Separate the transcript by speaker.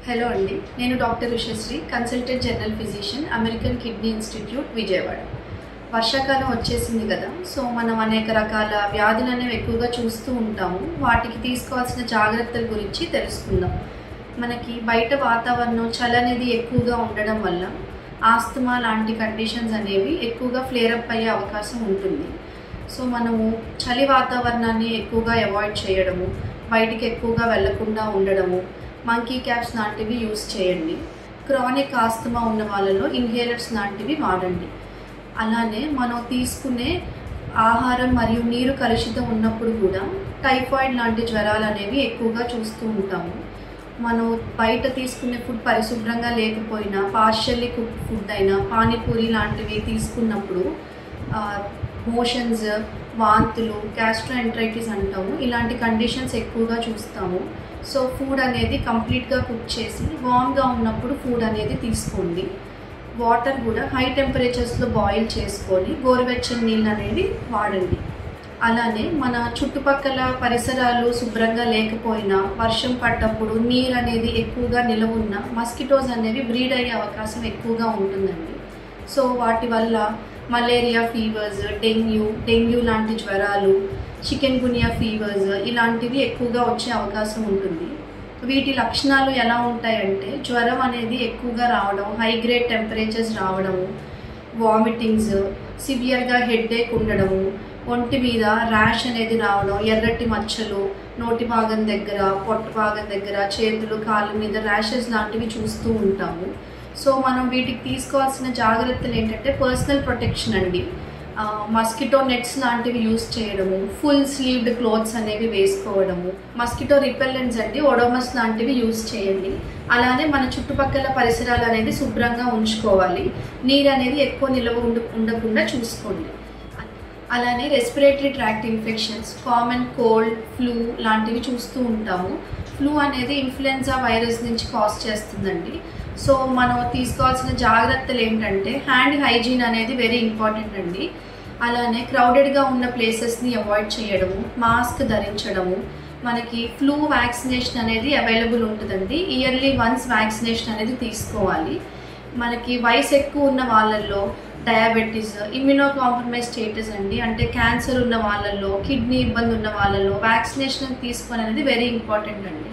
Speaker 1: Hello అండి, నేను doctor Ushasri, consultant general physician, American kidney institute, Vijayawada. వర్షాకాలం వచ్చేసింది కదా, సో మనం అనేక రకాల వ్యాధులు అనేవి ఎక్కువగా చూస్తూ ఉంటాము. వాటికి తీసుకోవాల్సిన జాగ్రత్తల గురించి తెలుసుకుందాం. మనకి బయట వాతావరణం చలి అనేది ఎక్కువగా ఉండడం వల్ల ఆస్తమా లాంటి కండిషన్స్ అనేవి ఎక్కువగా ఫ్లేరప్ అయ్యే అవకాశం ఉంటుంది. సో మనము చలి వాతావరణాన్ని ఎక్కువగా అవాయిడ్ చేయడము, బయటికి ఎక్కువగా వెళ్లకుండా ఉండడము, మంకీ క్యాప్స్ లాంటివి యూస్ చేయండి. క్రానిక్ ఆస్తమా ఉన్న వాళ్ళలో ఇన్హేలర్స్ లాంటివి వాడండి. అలానే మనం తీసుకునే ఆహారం మరియు నీరు కలుషితం ఉన్నప్పుడు కూడా టైఫాయిడ్ లాంటి జ్వరాలు అనేవి ఎక్కువగా చూస్తూ ఉంటాము. మనం బయట తీసుకునే ఫుడ్ పరిశుభ్రంగా లేకపోయినా, పార్షియల్లీ కుక్ ఫుడ్ అయినా, పానీపూరి లాంటివి తీసుకున్నప్పుడు మోషన్స్, వాంతులు, గ్యాస్ట్రోఎంటరైటిస్ అంటాము, ఇలాంటి కండిషన్స్ ఎక్కువగా చూస్తాము. సో ఫుడ్ అనేది కంప్లీట్గా కుక్ చేసి వామ్గా ఉన్నప్పుడు ఫుడ్ అనేది తీసుకోండి. వాటర్ కూడా హై టెంపరేచర్స్లో బాయిల్ చేసుకొని గోరువెచ్చని నీళ్ళు అనేవి వాడండి. అలానే మన చుట్టుపక్కల పరిసరాలు శుభ్రంగా లేకపోయినా, వర్షం పడ్డప్పుడు నీరు అనేది ఎక్కువగా నిలవ ఉన్న మస్కిటోస్ అనేవి బ్రీడ్ అయ్యే అవకాశం ఎక్కువగా ఉంటుందండి. సో వాటి వల్ల మలేరియా ఫీవర్స్, డెంగ్యూ లాంటి జ్వరాలు, చికెన్ గునియా ఫీవర్స్ ఇలాంటివి ఎక్కువగా వచ్చే అవకాశం ఉంటుంది. వీటి లక్షణాలు ఎలా ఉంటాయంటే జ్వరం అనేది ఎక్కువగా రావడం, హై గ్రేడ్ టెంపరేచర్స్ రావడము, వామిటింగ్స్, సివియర్గా హెడ్ఏక్ ఉండడము, ఒంటి మీద ర్యాష్ అనేది రావడం, ఎర్రటి మచ్చలు నోటి భాగం దగ్గర, పొట్ట భాగం దగ్గర, చేతులు, కాళ్ళ మీద ర్యాషెస్ లాంటివి చూస్తూ ఉంటాము. సో మనం వీటికి తీసుకోవాల్సిన జాగ్రత్తలు ఏంటంటే పర్సనల్ ప్రొటెక్షన్ అండి. మస్కిటో నెట్స్ లాంటివి యూస్ చేయడము, ఫుల్ స్లీవ్డ్ క్లోత్స్ అనేవి వేసుకోవడము, మస్కిటో రిపెల్లెంట్స్ అండి, ఒడోమస్ లాంటివి యూస్ చేయండి. అలానే మన చుట్టుపక్కల పరిసరాలు అనేది శుభ్రంగా ఉంచుకోవాలి. నీరు అనేది ఎక్కువ నిల్వ ఉండకుండా చూసుకోండి. అలానే respiratory tract infections, common cold, flu లాంటివి చూస్తూ ఉంటాము. ఫ్లూ అనేది ఇన్ఫ్లుయెన్జా వైరస్ నుంచి కాజ్ చేస్తుందండి. సో మనం తీసుకోవాల్సిన జాగ్రత్తలు ఏంటంటే హ్యాండ్ హైజీన్ అనేది వెరీ ఇంపార్టెంట్ అండి. అలానే క్రౌడెడ్గా ఉన్న ప్లేసెస్ని అవాయిడ్ చేయడము, మాస్క్ ధరించడము. మనకి ఫ్లూ వ్యాక్సినేషన్ అనేది అవైలబుల్ ఉంటుందండి. ఇయర్లీ వన్స్ వ్యాక్సినేషన్ అనేది తీసుకోవాలి. మనకి వయసు ఎక్కువ ఉన్న వాళ్ళల్లో డయాబెటీస్, ఇమ్యూనో కాంప్రమైజ్ స్టేటస్ అండి, అంటే క్యాన్సర్ ఉన్న వాళ్ళల్లో, కిడ్నీ ఇబ్బంది ఉన్న వాళ్ళల్లో వ్యాక్సినేషన్ తీసుకొని అనేది వెరీ ఇంపార్టెంట్ అండి.